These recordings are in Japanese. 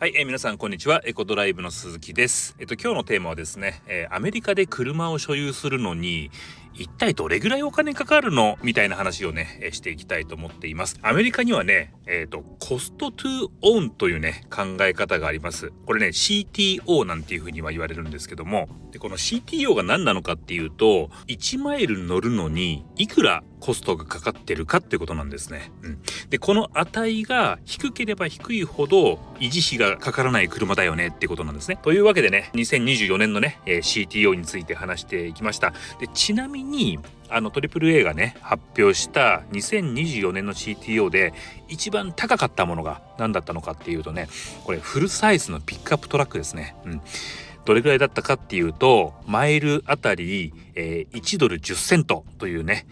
はい、皆さんこんにちは。エコドライブの鈴木です。今日のテーマはですね、アメリカで車を所有するのに一体どれぐらいお金かかるのみたいな話をね、していきたいと思っています。アメリカにはね、コストトゥオンというね、考え方があります。これね、CTO なんていうふうには言われるんですけども、でこの CTO が何なのかっていうと、1マイル乗るのにいくらコストがかかってるかっていうことなんですね。で、この値が低ければ低いほど維持費がかからない車だよねっていうことなんですね。というわけでね、2024年のね、CTO について話していきました。で、ちなみにAAA がね発表した2024年の CTO で一番高かったものが何だったのかっていうとね、これフルサイズのピックアップトラックですね。どれぐらいだったかっていうと、マイルあたり、1ドル10セントというね、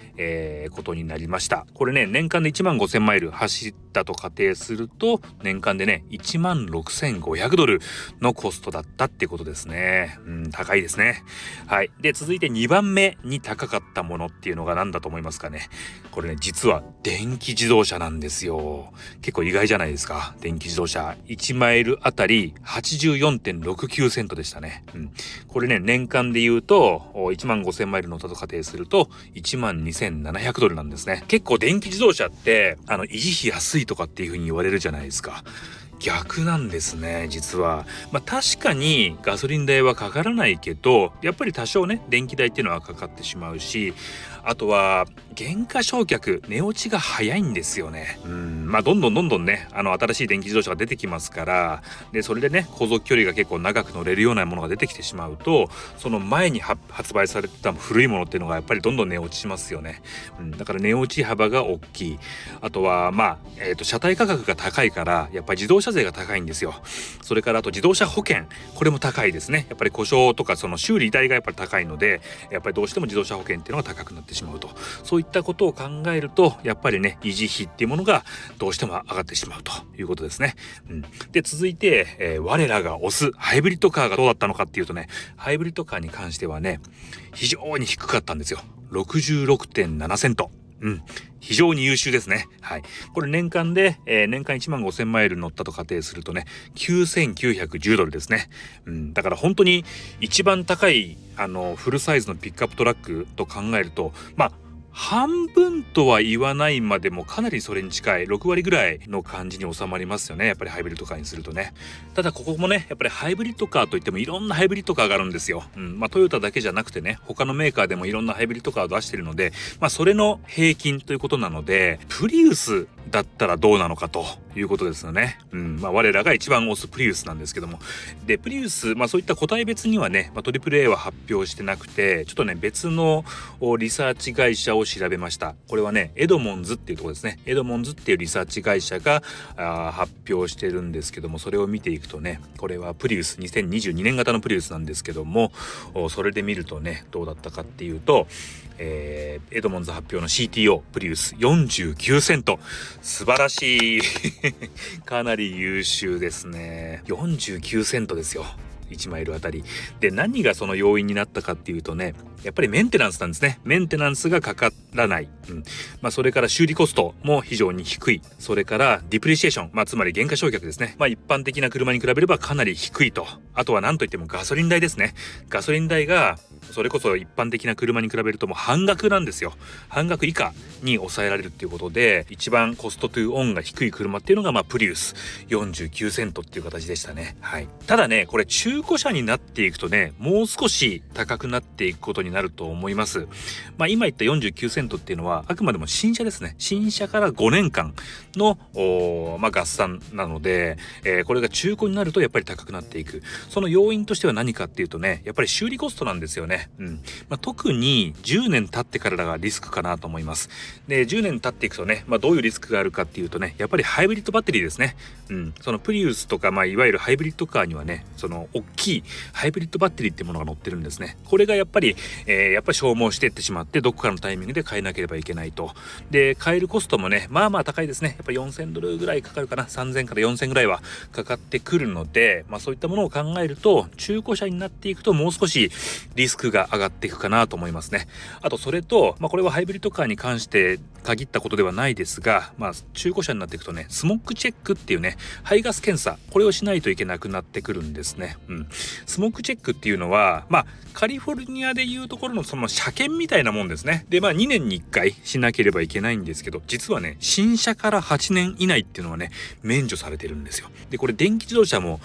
ことになりました。これね、年間で1万5000マイル走ったと仮定すると、年間でね、1万6500ドルのコストだったってことですね。高いですね。はい。で、続いて2番目に高かったものっていうのが何だと思いますかね。これね、実は電気自動車なんですよ。結構意外じゃないですか。電気自動車。1マイルあたり 84.69 セントでしたね。これね、年間で言うと1万5000マイル乗ったと仮定すると1万2700ドルなんですね。結構電気自動車って維持費安いとかっていう風に言われるじゃないですか。逆なんですね、実は。確かにガソリン代はかからないけど、やっぱり多少ね、電気代っていうのはかかってしまうし、あとは減価償却、値落ちが早いんですよね。どんどんね、新しい電気自動車が出てきますから、で、それでね、航続距離が結構長く乗れるようなものが出てきてしまうと、その前に発売されてた古いものっていうのがやっぱりどんどん値落ちしますよね。だから値落ち幅が大きい。あとは、車体価格が高いから、やっぱり自動車税が高いんですよ。それからあと自動車保険、これも高いですね。やっぱり故障とかその修理代がやっぱり高いので、やっぱりどうしても自動車保険っていうのが高くなってしまうと。そういったことを考えると、やっぱりね、維持費っていうものがどうしても上がってしまうということですね。で、続いて、我らが推すハイブリッドカーがどうだったのかっていうとね、ハイブリッドカーに関してはね、非常に低かったんですよ。66.7 セント。非常に優秀ですね。はい。これ年間で、年間1万5000マイル乗ったと仮定するとね、9910ドルですね。だから本当に一番高い、フルサイズのピックアップトラックと考えると、半分とは言わないまでもかなりそれに近い6割ぐらいの感じに収まりますよね。やっぱりハイブリッドカーにするとね。ただここもね、やっぱりハイブリッドカーといってもいろんなハイブリッドカーがあるんですよ。トヨタだけじゃなくてね、他のメーカーでもいろんなハイブリッドカーを出しているので、それの平均ということなので、プリウスだったらどうなのかということですよね。我らが一番推すプリウスなんですけども。で、プリウス、そういった個体別にはね、AAA は発表してなくて、ちょっとね、別のリサーチ会社を調べました。これはね、エドモンズっていうところですね。エドモンズっていうリサーチ会社が発表してるんですけども、それを見ていくとね、これはプリウス2022年型のプリウスなんですけども、それで見るとね、どうだったかっていうと、エドモンズ発表の CTO プリウス49セント、素晴らしいかなり優秀ですね。49セントですよ、1マイルあたりで。何がその要因になったかっていうとね、やっぱりメンテナンスなんですね。メンテナンスがかからない、それから修理コストも非常に低い。それからディプリシエーション、つまり減価償却ですね。一般的な車に比べればかなり低いと。あとは何といってもガソリン代ですね。ガソリン代がそれこそ一般的な車に比べるともう半額なんですよ。半額以下に抑えられるっていうことで、一番コストトゥオンが低い車っていうのがプリウス49セントっていう形でしたね。はい。ただね、これ中古車になっていくとね、もう少し高くなっていくことになると思います。今言った49セントっていうのはあくまでも新車ですね。新車から5年間の合算なので、これが中古になるとやっぱり高くなっていく。その要因としては何かっていうとね、やっぱり修理コストなんですよね。特に10年経ってからがリスクかなと思います。で、10年経っていくとね、どういうリスクがあるかっていうとね、やっぱりハイブリッドバッテリーですね。そのプリウスとかいわゆるハイブリッドカーにはね、その大きいハイブリッドバッテリーってものが載ってるんですね。これがやっぱり、やっぱり消耗していってしまって、どこかのタイミングで変えなければいけないと。で変えるコストもねまあまあ高いですね。やっぱり$4000ぐらいかかるかな、3000から4000ぐらいはかかってくるので、そういったものを考えると中古車になっていくともう少しリスクが上がっていくかなと思いますね。あとそれと、これはハイブリッドカーに関して限ったことではないですが、中古車になっていくとね、スモッグチェックっていうね、排ガス検査、これをしないといけなくなってくるんですね。スモッグチェックっていうのは、カリフォルニアでいうところのその車検みたいなもんですね。で、2年に1回しなければいけないんですけど、実はね、新車から8年以内っていうのはね、免除されてるんですよ。で、これ電気自動車も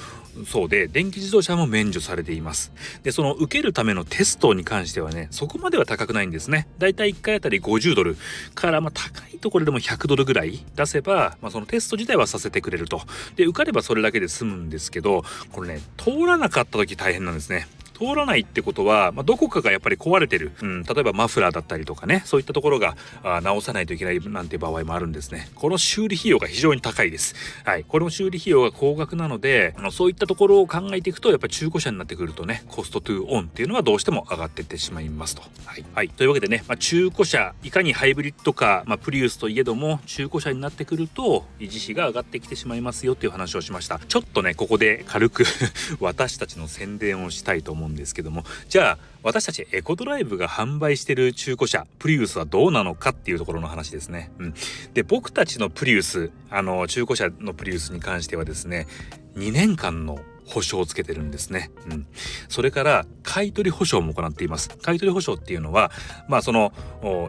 そうで、電気自動車も免除されています。で、その受けるためのテストに関してはね、そこまでは高くないんですね。だいたい1回あたり$50から高いところでも$100ぐらい出せば、そのテスト自体はさせてくれると。で、受かればそれだけで済むんですけど、これね、通らなかった時大変なんですね。通らないってことは、どこかがやっぱり壊れてる、例えばマフラーだったりとかね、そういったところが直さないといけないなんて場合もあるんですね。この修理費用が非常に高いです。はい、この修理費用が高額なので、そういったところを考えていくと、やっぱり中古車になってくるとね、コストトゥーオンっていうのはどうしても上がっていってしまいますと。はい、というわけでね、中古車、いかにハイブリッドカー、プリウスといえども中古車になってくると維持費が上がってきてしまいますよっていう話をしました。ちょっとね、ここで軽く私たちの宣伝をしたいと思うんですけども、じゃあ私たちエコドライブが販売してる中古車プリウスはどうなのかっていうところの話ですね。で、僕たちのプリウス、中古車のプリウスに関してはですね、2年間の保証をつけてるんですね。それから買取保証も行っています。買取保証っていうのは、その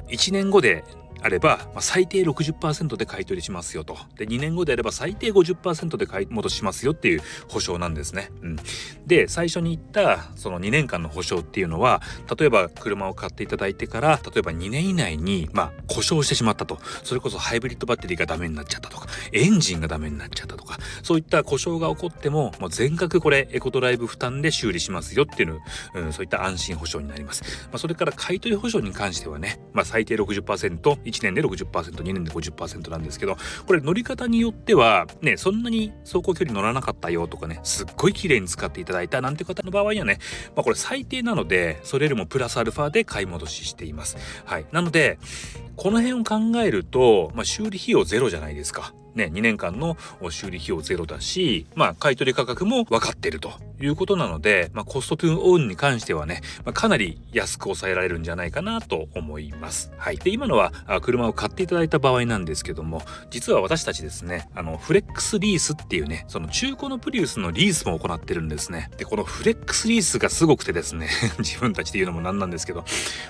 1年後であれば、最低 60% で買い取りしますよと。で、2年後であれば最低 50% で買い戻しますよっていう保証なんですね。で、最初に言ったその2年間の保証っていうのは、例えば車を買っていただいてから例えば2年以内に故障してしまったと。それこそハイブリッドバッテリーがダメになっちゃったとか、エンジンがダメになっちゃったとか、そういった故障が起こっても全額これエコドライブ負担で修理しますよっていうの、そういった安心保証になります。それから買い取り保証に関してはね、最低 60%、1年で 60%、2年で 50% なんですけど、これ乗り方によってはね、そんなに走行距離乗らなかったよとかね、すっごい綺麗に使っていただいたなんて方の場合にはね、これ最低なので、それよりもプラスアルファで買い戻ししています。はい。なので、この辺を考えると、修理費用ゼロじゃないですか。ね、2年間の修理費用ゼロだし、買取価格も分かってるということなので、コストトゥーオンに関してはね、かなり安く抑えられるんじゃないかなと思います。はい。で、今のは車を買っていただいた場合なんですけども、実は私たちですね、フレックスリースっていうね、その中古のプリウスのリースも行ってるんですね。で、このフレックスリースがすごくてですね、自分たちで言うのもなんなんですけど、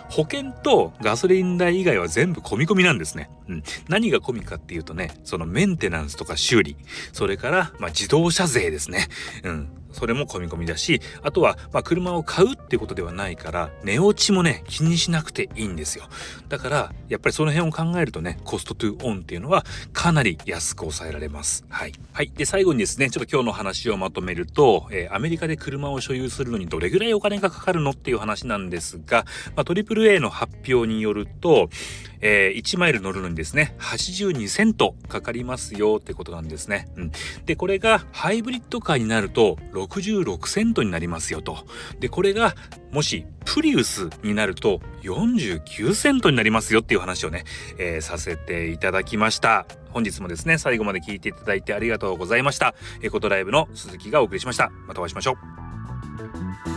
保険とガソリン代以外は全部込み込みなんですね。何が込みかっていうとね、そのメンテナンスとか修理、それから自動車税ですね。それも込み込みだし、あとは車を買うってことではないから値落ちもね気にしなくていいんですよ。だからやっぱりその辺を考えるとね、コストトゥーオンっていうのはかなり安く抑えられます。はい。で、最後にですね、ちょっと今日の話をまとめると、アメリカで車を所有するのにどれぐらいお金がかかるのっていう話なんですが、AAA の発表によると、1マイル乗るのにですね、82セントかかりますよってことなんですね。で、これがハイブリッドカーになると66セントになりますよと。で、これがもしプリウスになると49セントになりますよっていう話をね、させていただきました。本日もですね、最後まで聞いていただいてありがとうございました。エコドライブの鈴木がお送りしました。またお会いしましょう。